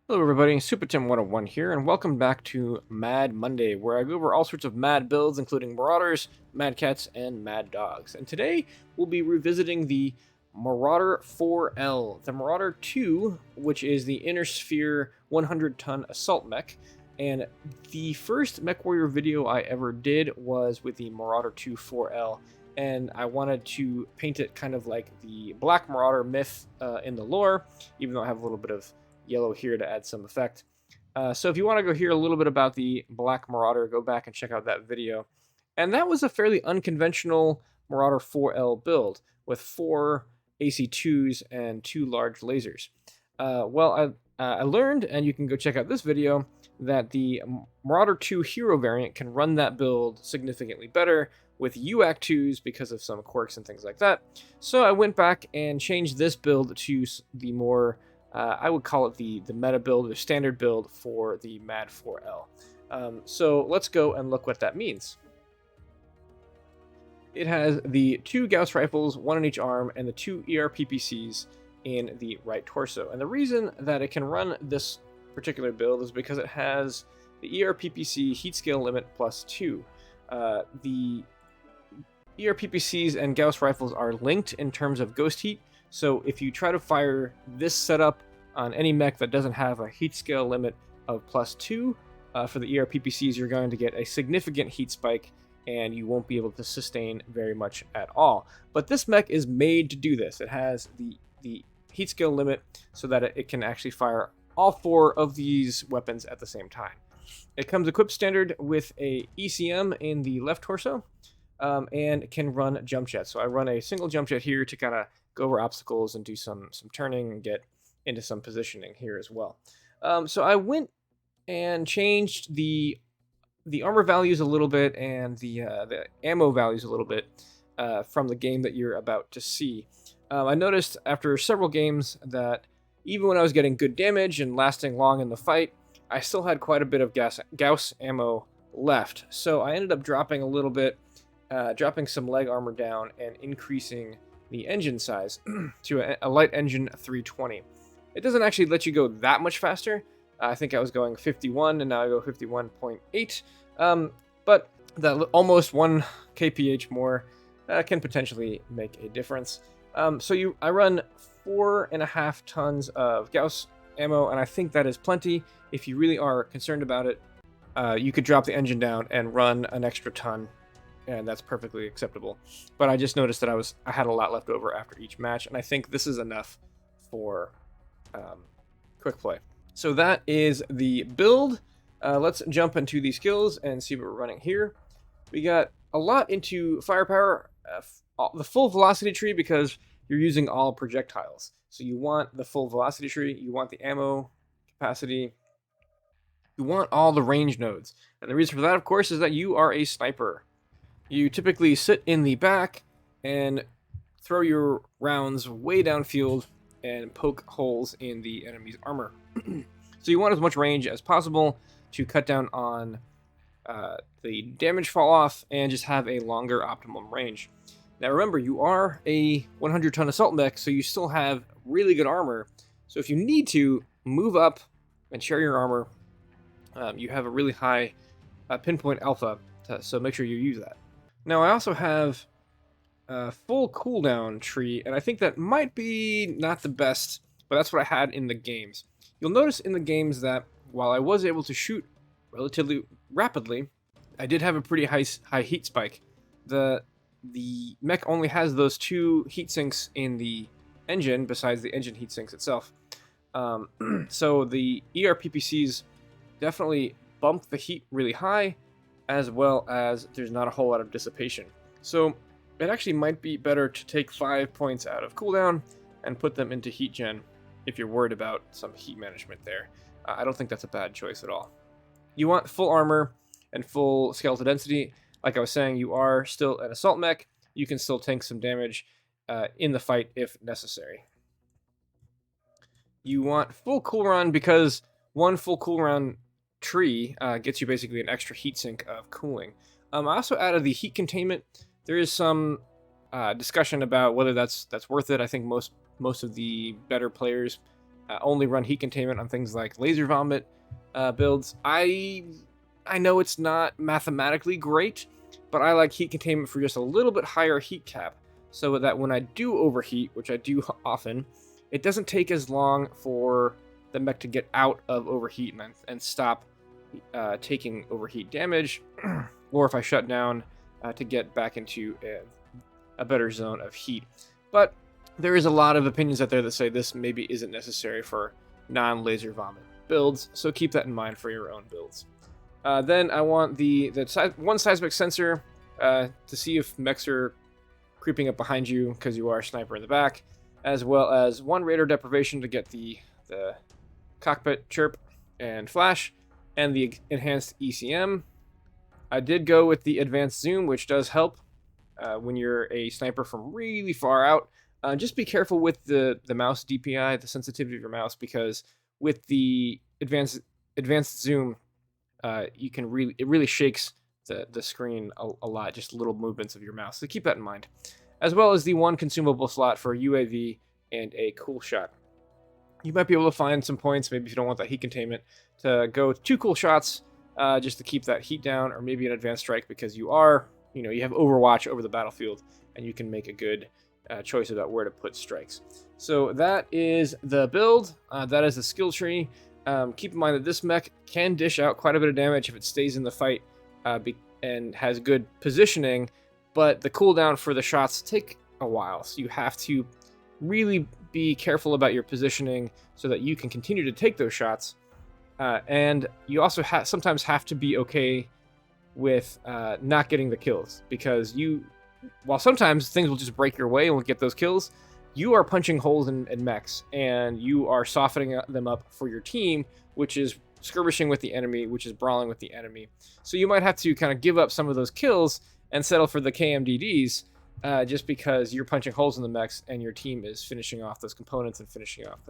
Hello everybody, Super Tim 101 here, and welcome back to Mad Monday, where I go over all sorts of mad builds, including Marauders, Mad Cats, and Mad Dogs. And today, we'll be revisiting the Marauder 4L, the Marauder II, which is the Inner Sphere 100-ton assault mech. And the first Mechwarrior video I ever did was with the Marauder II 4L, and I wanted to paint it kind of like the Black Marauder myth in the lore, even though I have a little bit of yellow here to add some effect. So if you want to go hear a little bit about the Black Marauder, go back and check out that video. And that was a fairly unconventional Marauder 4L build with 4 AC2s and 2 large lasers. I learned, and you can go check out this video, that the Marauder 2 Hero variant can run that build significantly better with UAC2s because of some quirks and things like that. So I went back and changed this build to the more I would call it the meta build, the standard build for the Mad 4L. So let's go and look what that means. It has the 2 Gauss rifles, 1 in each arm, and the 2 ERPPCs in the right torso. And the reason that it can run this particular build is because it has the ERPPC heat scale limit +2. The ERPPCs and Gauss rifles are linked in terms of ghost heat. So if you try to fire this setup on any mech that doesn't have a heat scale limit of +2 for the ERPPCs, you're going to get a significant heat spike and you won't be able to sustain very much at all. But this mech is made to do this. It has the heat scale limit so that it can actually fire all 4 of these weapons at the same time. It comes equipped standard with a ECM in the left torso and can run jump jet. So I run a single jump jet here to kind of go over obstacles and do some turning and get into some positioning here as well. So I went and changed the armor values a little bit and the ammo values a little bit from the game that you're about to see. I noticed after several games that even when I was getting good damage and lasting long in the fight, I still had quite a bit of Gauss ammo left. So I ended up dropping a little bit, dropping some leg armor down and increasing the engine size to a light engine 320. It doesn't actually let you go that much faster. I think I was going 51 and now I go 51.8. But that almost 1 kph more can potentially make a difference. I run 4.5 tons of Gauss ammo, and I think that is plenty. If you really are concerned about it, you could drop the engine down and run an extra ton, and that's perfectly acceptable. But I just noticed that I had a lot left over after each match, and I think this is enough for quick play. So that is the build. Let's jump into the skills and see what we're running here. We got a lot into firepower, the full velocity tree because you're using all projectiles. So you want the full velocity tree, you want the ammo capacity, you want all the range nodes. And the reason for that, of course, is that you are a sniper. You typically sit in the back and throw your rounds way downfield and poke holes in the enemy's armor. So you want as much range as possible to cut down on the damage fall off and just have a longer optimum range. Now remember, you are a 100-ton assault mech, so you still have really good armor. So if you need to move up and share your armor, you have a really high pinpoint alpha, so make sure you use that. Now I also have a full cooldown tree, and I think that might be not the best, but that's what I had in the games. You'll notice in the games that while I was able to shoot relatively rapidly, I did have a pretty high heat spike. The mech only has those 2 heat sinks in the engine besides the engine heat sinks itself. So the ERPPCs definitely bump the heat really high, as well as there's not a whole lot of dissipation. So it actually might be better to take 5 points out of cooldown and put them into heat gen if you're worried about some heat management there. I don't think that's a bad choice at all. You want full armor and full skeletal density. Like I was saying, you are still an assault mech. You can still tank some damage in the fight if necessary. You want full cooldown because 1 full cooldown tree gets you basically an extra heatsink of cooling. I also added the heat containment. There is some discussion about whether that's worth it. I think most of the better players only run heat containment on things like laser vomit builds. I know it's not mathematically great, but I like heat containment for just a little bit higher heat cap, so that when I do overheat, which I do often, it doesn't take as long for the mech to get out of overheat and stop taking overheat damage, or if I shut down to get back into a better zone of heat. But there is a lot of opinions out there that say this maybe isn't necessary for non-laser vomit builds, so keep that in mind for your own builds. Then I want the one seismic sensor to see if mechs are creeping up behind you because you are a sniper in the back, as well as one radar deprivation to get the cockpit chirp and flash, and the enhanced ECM. I did go with the advanced zoom, which does help when you're a sniper from really far out. Just be careful with the mouse DPI, the sensitivity of your mouse, because with the advanced zoom, it really shakes the screen a lot, just little movements of your mouse. So keep that in mind, as well as the one consumable slot for UAV and a cool shot. You might be able to find some points, maybe if you don't want that heat containment, to go with 2 cool shots just to keep that heat down, or maybe an advanced strike because you have overwatch over the battlefield and you can make a good choice about where to put strikes. So that is the build. That is the skill tree. Keep in mind that this mech can dish out quite a bit of damage if it stays in the fight and has good positioning, but the cooldown for the shots take a while, so you have to really be careful about your positioning so that you can continue to take those shots. And you also sometimes have to be okay with not getting the kills, because while sometimes things will just break your way and will get those kills, you are punching holes in mechs, and you are softening them up for your team, which is skirmishing with the enemy, which is brawling with the enemy. So you might have to kind of give up some of those kills and settle for the KMDDs just because you're punching holes in the mechs and your team is finishing off those components and finishing off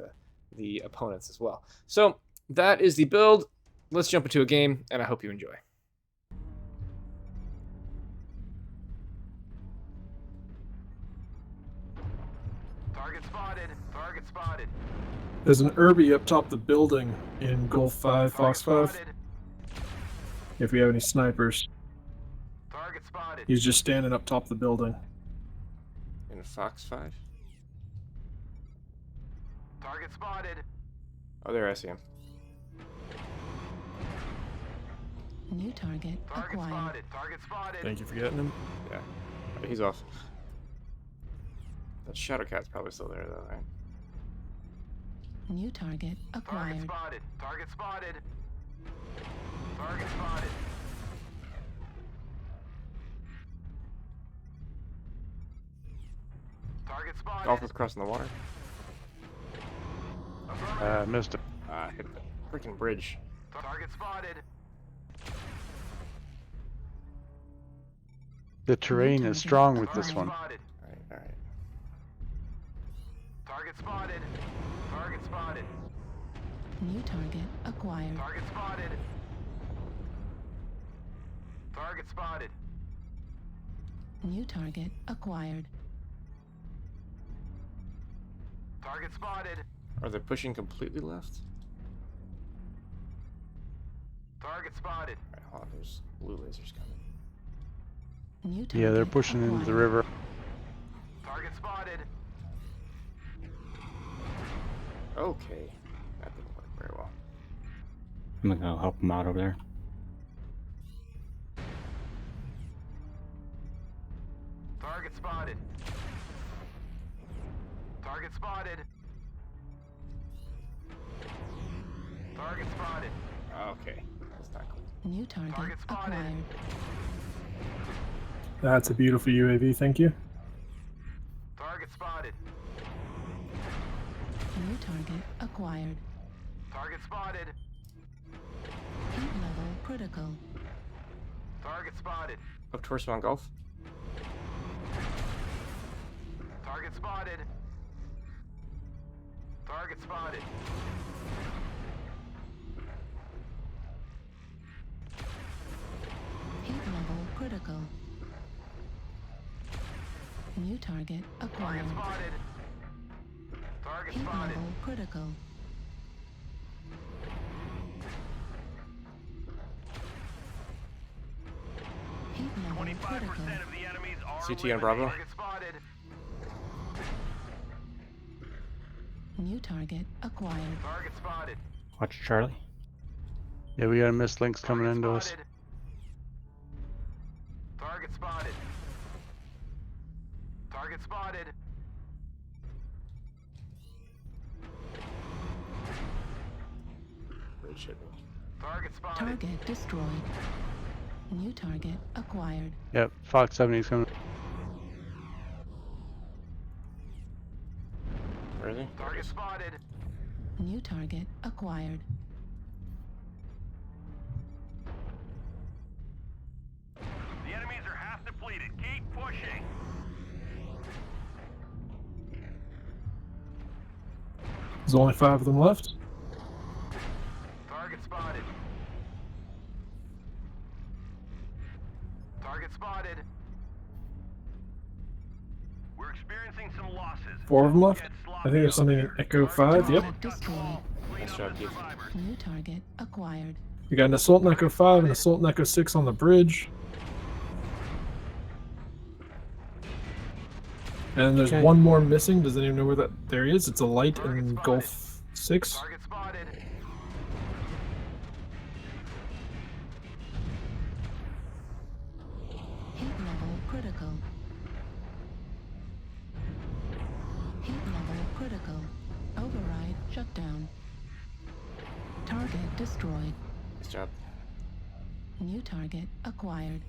the opponents as well. So that is the build. Let's jump into a game, and I hope you enjoy. Target spotted. Target spotted. There's an Irby up top the building in Gulf 5, Fox 5. If we have any snipers. Target spotted. He's just standing up top the building. In Fox 5? Target spotted. Oh, there, I see him. New target acquired. Spotted. Target spotted. Thank you for getting him. Yeah, he's off. That Shadowcat's probably still there, though, right? New target acquired. Target spotted. Target spotted. Target spotted. Target spotted. Dolphin's crossing the water. Missed it. Hit the freaking bridge. Target spotted. The terrain is strong with this one. Spotted. All right. Target spotted. Target spotted. New target acquired. Target spotted. Target spotted. New target acquired. Target spotted. Are they pushing completely left? Target spotted. All right, hold on. There's blue lasers coming. New target Yeah, they're pushing into the river. Target spotted. Okay. That didn't work very well. I'm gonna go help him out over there. Target spotted. Target spotted. Target spotted. Okay. That's not cool. New target Target spotted. acquired. That's a beautiful UAV, thank you. Target spotted. New target acquired. Target spotted. Heat level critical. Target spotted. Up towards Mount Gulf. Target spotted. Target spotted. Heat level critical. New target acquired. Target spotted. Target Heat spotted. level critical. critical. of the enemies are CT on Bravo. Target spotted. New target acquired. Target spotted. Watch Charlie. Yeah, we got a missed links coming into us. Spotted. Target spotted. Target spotted. Great shit. Target spotted. Target destroyed. New target acquired. Yep, Fox 70's coming. Where is he? Target spotted. New target acquired. The enemies are half depleted. Keep pushing. There's only 5 of them left. Target spotted. Target spotted. We're experiencing some losses. 4 of them left. Get I sloppy think there's out something in there. Echo 5. Yep. Target destroyed. Nice job, Keith. New target acquired. We got an Assault in Echo 5 and Assault in Echo 6 on the bridge. And there's Okay. one more missing. Does anyone know where that there is? It's a light in Gulf 6. Target spotted. Heat level critical. Heat level critical. Override shutdown. Target destroyed. Nice job. New target acquired.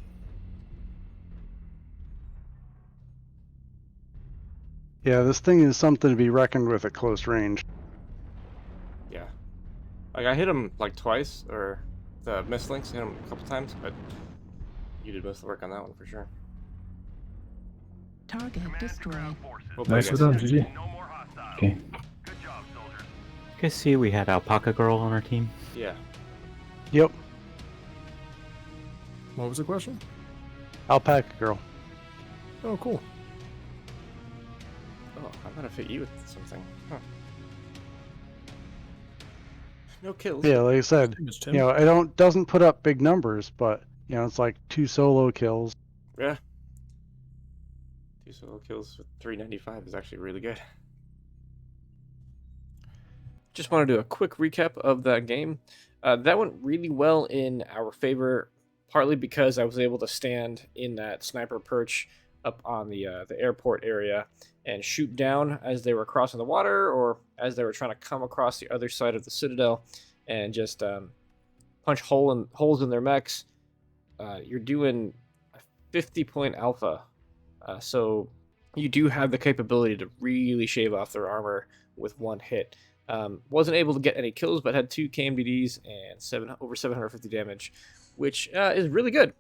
Yeah, this thing is something to be reckoned with at close range. Yeah. Like, I hit him like twice, or the missed links, hit him a couple times, but you did most of the work on that one for sure. Target destroyed. Well played, Nicely guys. done, GG. No more hostiles. Okay. Good job, soldiers. You guys see we had Alpaca Girl on our team? Yeah. Yep, What was the question? Alpaca Girl. Oh, cool. Oh, I'm gonna fit you with something. Huh. No kills. Yeah, like I said, Name is Tim. you know, it doesn't put up big numbers, but you know, it's like 2 solo kills. Yeah. 2 solo kills with 395 is actually really good. Just want to do a quick recap of that game. That went really well in our favor, partly because I was able to stand in that sniper perch up on the airport area and shoot down as they were crossing the water or as they were trying to come across the other side of the citadel and just punch holes in their mechs. You're doing a 50-point alpha, so you do have the capability to really shave off their armor with one hit. Wasn't able to get any kills, but had 2 KMDDs and over 750 damage, which is really good.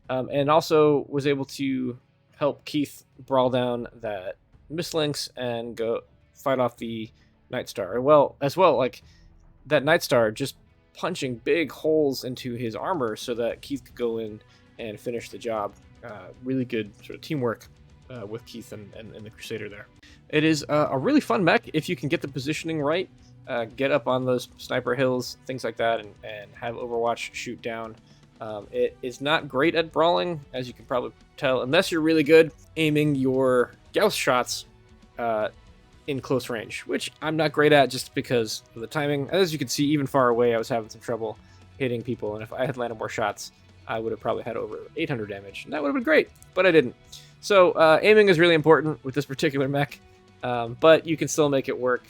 And also was able to help Keith brawl down that Mislinks and go fight off the Night Star. Well, like that Night Star just punching big holes into his armor so that Keith could go in and finish the job. Really good sort of teamwork with Keith and the Crusader there. It is a really fun mech if you can get the positioning right, get up on those sniper hills, things like that, and have Overwatch shoot down. It is not great at brawling, as you can probably tell, unless you're really good aiming your Gauss shots in close range, which I'm not great at just because of the timing. As you can see, even far away, I was having some trouble hitting people, and if I had landed more shots, I would have probably had over 800 damage, and that would have been great, but I didn't. So aiming is really important with this particular mech, but you can still make it work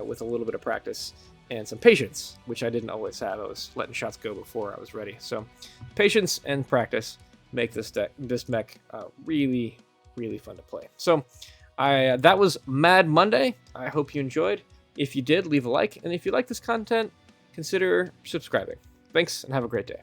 with a little bit of practice and some patience, which I didn't always have. I was letting shots go before I was ready. So patience and practice make this mech really, really fun to play. So that was Mad Monday. I hope you enjoyed. If you did, leave a like, and if you like this content, consider subscribing. Thanks, and have a great day.